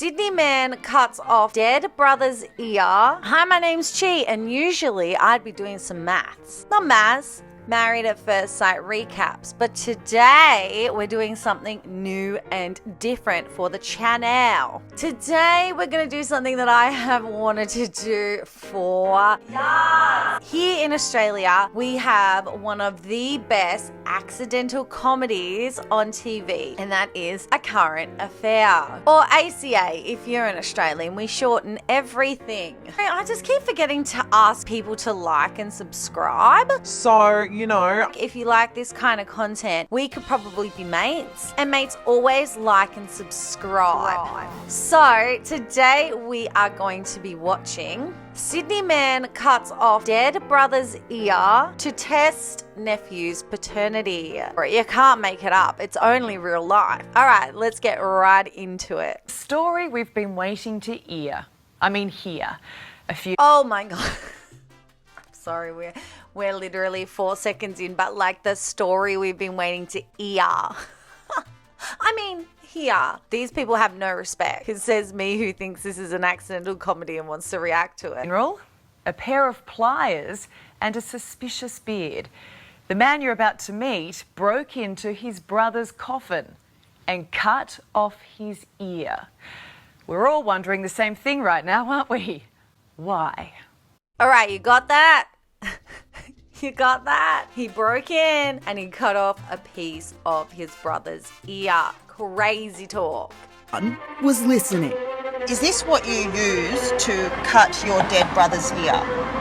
Sydney man cuts off dead brother's ear. Hi, my name's Chi, and usually I'd be doing some maths. Not maths. Married at First Sight recaps, but today we're doing something new and different for the channel. Today we're going to do something that I have wanted to do for years. Here in Australia, we have one of the best accidental comedies on TV, and that is A Current Affair, or ACA if you're an Australian. We shorten everything. I just keep forgetting to ask people to like and subscribe. So, you know, if you like this kind of content, we could probably be mates. And mates always like and subscribe. Right. So today we are going to be watching Sydney man cuts off dead brother's ear to test nephew's paternity. You can't make it up. It's only real life. All right, let's get right into it. Story we've been waiting to hear. Oh my God. I'm sorry, we're literally 4 seconds in, but like the story we've been waiting to hear. Here. These people have no respect. It says me who thinks this is an accidental comedy and wants to react to it. A pair of pliers and a suspicious beard. The man you're about to meet broke into his brother's coffin and cut off his ear. We're all wondering the same thing right now, aren't we? Why? All right, you got that? You got that? He broke in and he cut off a piece of his brother's ear. Crazy talk. Was listening. Is this what you use to cut your dead brother's ear?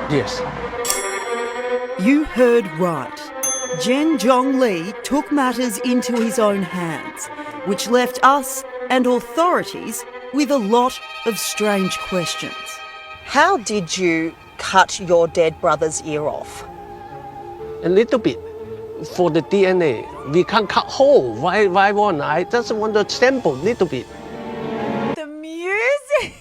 Yes. You heard right. Jen Jong Lee took matters into his own hands, which left us and authorities with a lot of strange questions. How did you cut your dead brother's ear off? A little bit. For the DNA, we can't cut whole. Why one? I just want to sample a little bit. The music.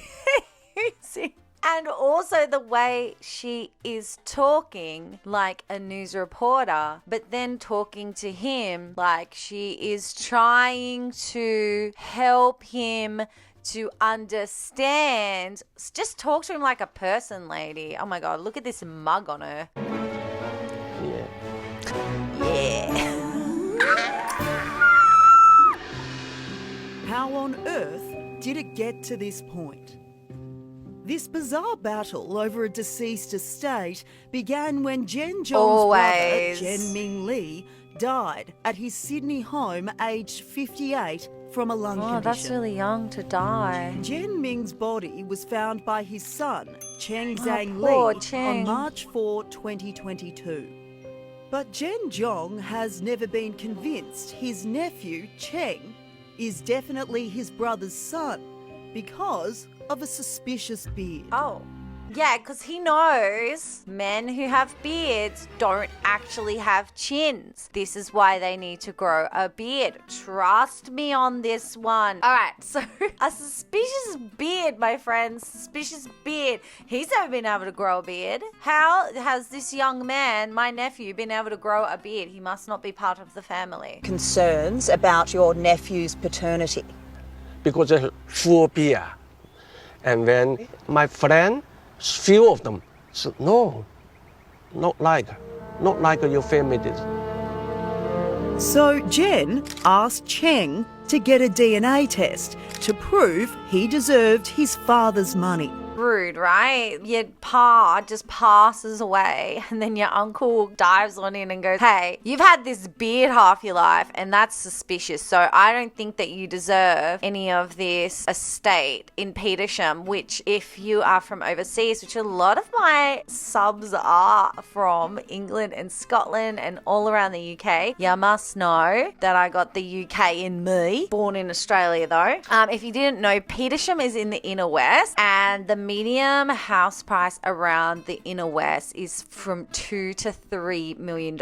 And also the way she is talking like a news reporter, but then talking to him like she is trying to help him to understand. Just talk to him like a person, lady. Oh my God, look at this mug on her. How on earth did it get to this point? This bizarre battle over a deceased estate began when Jen Jong's brother, Jen Ming Lee, died at his Sydney home aged 58 from a lung condition. Oh, that's really young to die. Jen Ming's body was found by his son, Cheng Zhang Lee, on March 4, 2022. But Jen Jong has never been convinced his nephew, Cheng, is definitely his brother's son because of a suspicious beard. Oh. Yeah, because he knows men who have beards don't actually have chins. This is why they need to grow a beard. Trust me on this one. All right, so a suspicious beard, my friends. Suspicious beard. He's never been able to grow a beard. How has this young man, my nephew, been able to grow a beard? He must not be part of the family. Concerns about your nephew's paternity? Because of full beer. And then my friend, few of them said, no, not like your family did. So Jen asked Cheng to get a DNA test to prove he deserved his father's money. Rude, right? Your pa just passes away and then your uncle dives on in and goes, hey, you've had this beard half your life and that's suspicious, so I don't think that you deserve any of this estate in Petersham, which if you are from overseas, which a lot of my subs are from England and Scotland and all around the UK, you must know that I got the UK in me. Born in Australia though. If you didn't know, Petersham is in the inner west, and the medium house price around the inner west is from $2 to $3 million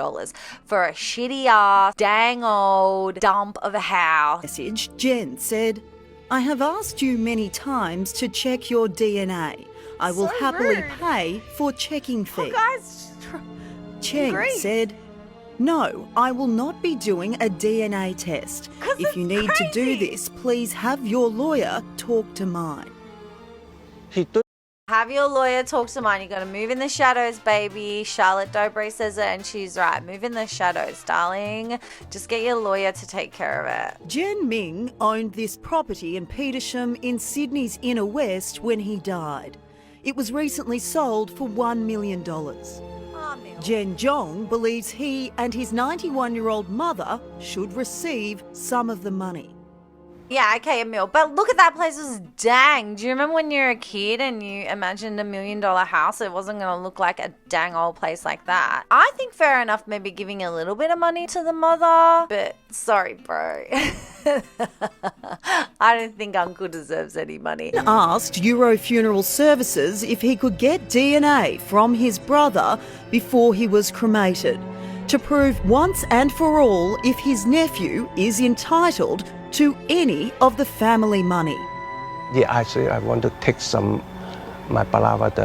for a shitty ass, dang old dump of a house. Message, Jen said, I have asked you many times to check your DNA. I will happily pay for checking fees. Oh, guys, Cheng said, No, I will not be doing a DNA test. If you need to do this, please have your lawyer talk to mine. He do Have your lawyer talk to mine. You got to move in the shadows, baby. Charlotte Dobre says it, and she's right. Move in the shadows, darling. Just get your lawyer to take care of it. Jen Ming owned this property in Petersham in Sydney's inner west when he died. It was recently sold for $1 million. Jen Jong believes he and his 91-year-old mother should receive some of the money. Yeah, okay, Emil. But look at that place. It was dang. Do you remember when you were a kid and you imagined $1 million house? It wasn't going to look like a dang old place like that. I think fair enough maybe giving a little bit of money to the mother. But sorry, bro. I don't think Uncle deserves any money. Asked Euro Funeral Services if he could get DNA from his brother before he was cremated to prove once and for all if his nephew is entitled to any of the family money. Yeah, actually, I want to take some my beloved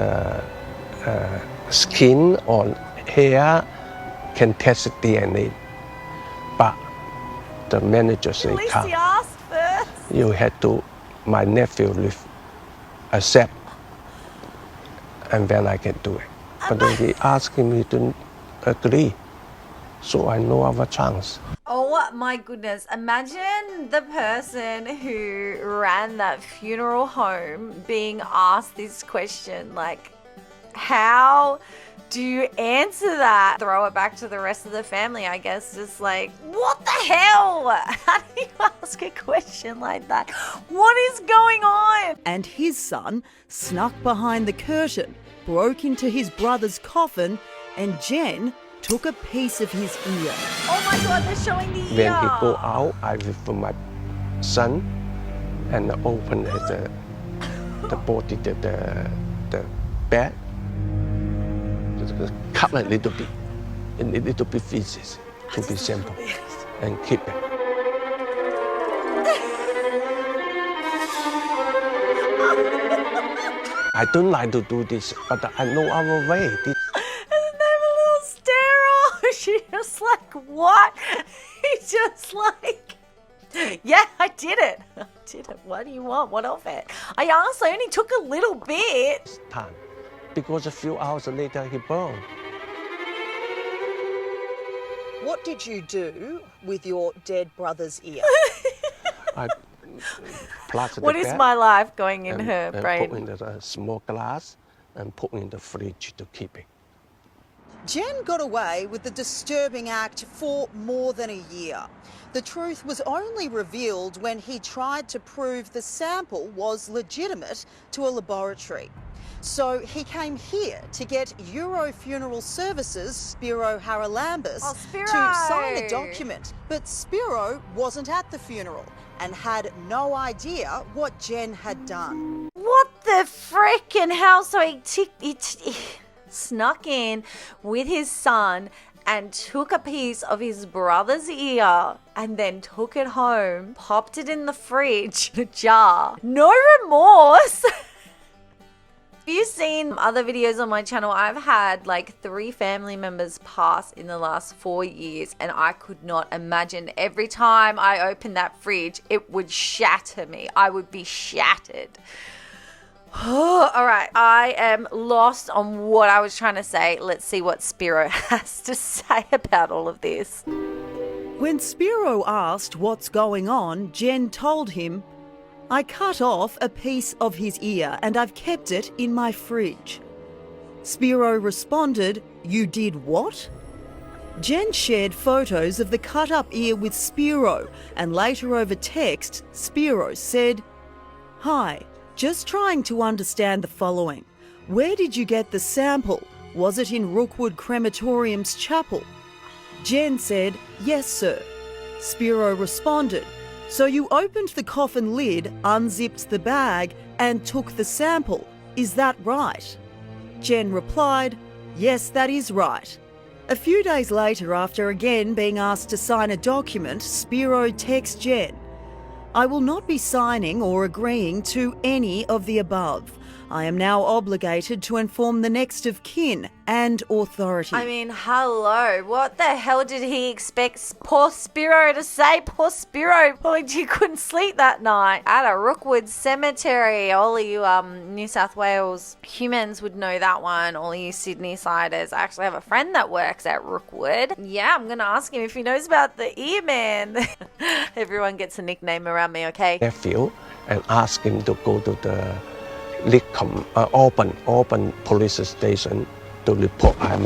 skin or hair can test DNA, but the manager said, "Come, He asked first. you had to, my nephew accept, and then I can do it." But then he asked him, he didn't agree, so I no other chance. Oh my goodness. Imagine the person who ran that funeral home being asked this question. Like, how do you answer that? Throw it back to the rest of the family, I guess. Just like, what the hell? How do you ask a question like that? What is going on? And his son snuck behind the curtain, broke into his brother's coffin, and Jen took a piece of his ear. Oh my God, they're showing the ear. When he go out, I with my son and open the body, the bed, cut a little bit, in a little bit pieces to be simple, and keep it. I don't like to do this, but I know our way. She just like, what? He just like, yeah, I did it. I did it. What do you want? What of it? I asked, I only took a little bit. Time, because a few hours later he burned. What did you do with your dead brother's ear? I plastered What the is bed my life going in and, her and brain? put in the small glass and put in the fridge to keep it. Jen got away with the disturbing act for more than a year. The truth was only revealed when he tried to prove the sample was legitimate to a laboratory. So he came here to get Euro Funeral Services' Spiro Haralambis Spiro! to sign the document. But Spiro wasn't at the funeral and had no idea what Jen had done. What the freaking hell? So he snuck in with his son and took a piece of his brother's ear and then took it home, popped it in the fridge, the jar. No remorse. If you've seen other videos on my channel, I've had like 3 family members pass in the last 4 years, and I could not imagine every time I opened that fridge, it would shatter me. I would be shattered. All right, I am lost on what I was trying to say. Let's see what Spiro has to say about all of this. When Spiro asked what's going on, Jen told him, "I cut off a piece of his ear and I've kept it in my fridge." Spiro responded, "You did what?" Jen shared photos of the cut-up ear with Spiro, and later over text, Spiro said, "Hi. Just trying to understand the following. Where did you get the sample? Was it in Rookwood Crematorium's chapel?" Jen said, "Yes, sir." Spiro responded, "So you opened the coffin lid, unzipped the bag, and took the sample. Is that right?" Jen replied, "Yes, that is right." A few days later, after again being asked to sign a document, Spiro texts Jen, "I will not be signing or agreeing to any of the above. I am now obligated to inform the next of kin and authority. I mean, hello. What the hell did he expect poor Spiro to say? Poor Spiro. Like, he couldn't sleep that night. At a Rookwood Cemetery. All of you New South Wales humans would know that one. All of you Sydney-siders. I actually have a friend that works at Rookwood. Yeah, I'm going to ask him if he knows about the Earman. Everyone gets a nickname around me, okay? Nephew, and ask him to go to the Auburn police station to report I'm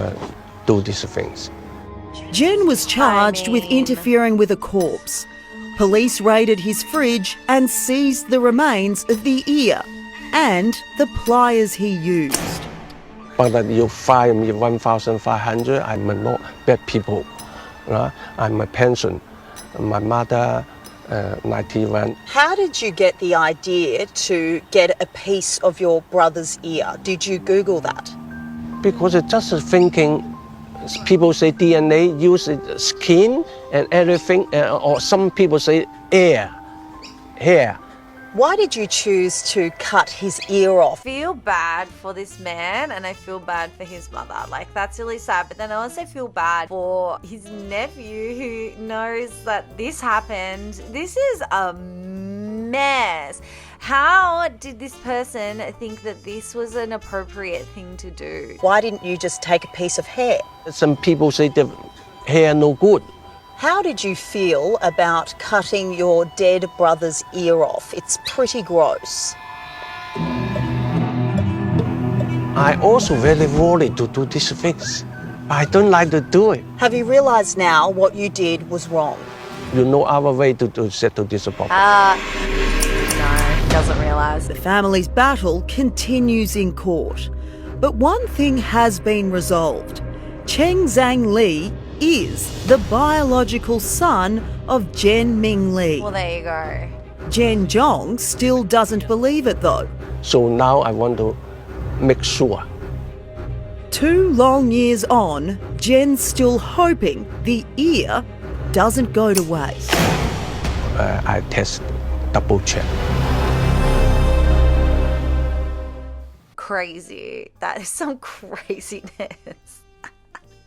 do these things. Jen was charged with interfering with a corpse. Police raided his fridge and seized the remains of the ear and the pliers he used. But you fine me 1,500, I'm not bad people. I'm a pension. My mother, 91. How did you get the idea to get a piece of your brother's ear? Did you Google that? Because it's just thinking, people say DNA, use skin and everything, or some people say hair. Why did you choose to cut his ear off? I feel bad for this man and I feel bad for his mother. Like, that's really sad. But then I also feel bad for his nephew who knows that this happened. This is a mess. How did this person think that this was an appropriate thing to do? Why didn't you just take a piece of hair? Some people say the hair no good. How did you feel about cutting your dead brother's ear off? It's pretty gross. I also very worried to do these things. I don't like to do it. Have you realised now what you did was wrong? You know our way to settle this problem. No, he doesn't realise. The family's battle continues in court. But one thing has been resolved. Cheng Zhang Li is the biological son of Jen Ming Li. Well, there you go. Jen Zhong still doesn't believe it though. So now I want to make sure. 2 long years on, Jen's still hoping the ear doesn't go to waste. I test, double check. Crazy. That is some craziness.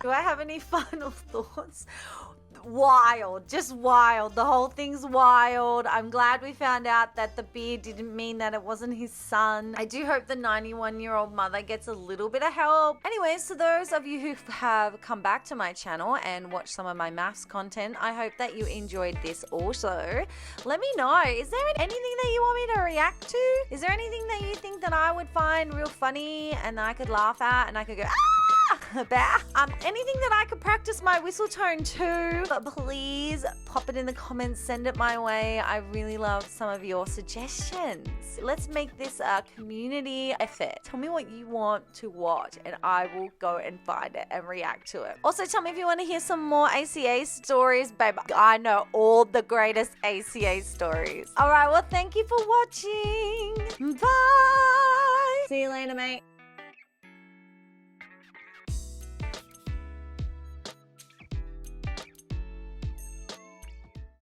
Do I have any final thoughts? Wild, just wild. The whole thing's wild. I'm glad we found out that the beard didn't mean that it wasn't his son. I do hope the 91-year-old mother gets a little bit of help. Anyways, to those of you who have come back to my channel and watched some of my maths content, I hope that you enjoyed this also. Let me know, is there anything that you want me to react to? Is there anything that you think that I would find real funny and that I could laugh at and I could go, about? Anything that I could practice my whistle tone to, but please pop it in the comments, send it my way. I really love some of your suggestions. Let's make this a community effort. Tell me what you want to watch and I will go and find it and react to it. Also, tell me if you want to hear some more ACA stories, babe. I know all the greatest ACA stories. All right, well, thank you for watching. Bye. See you later, mate.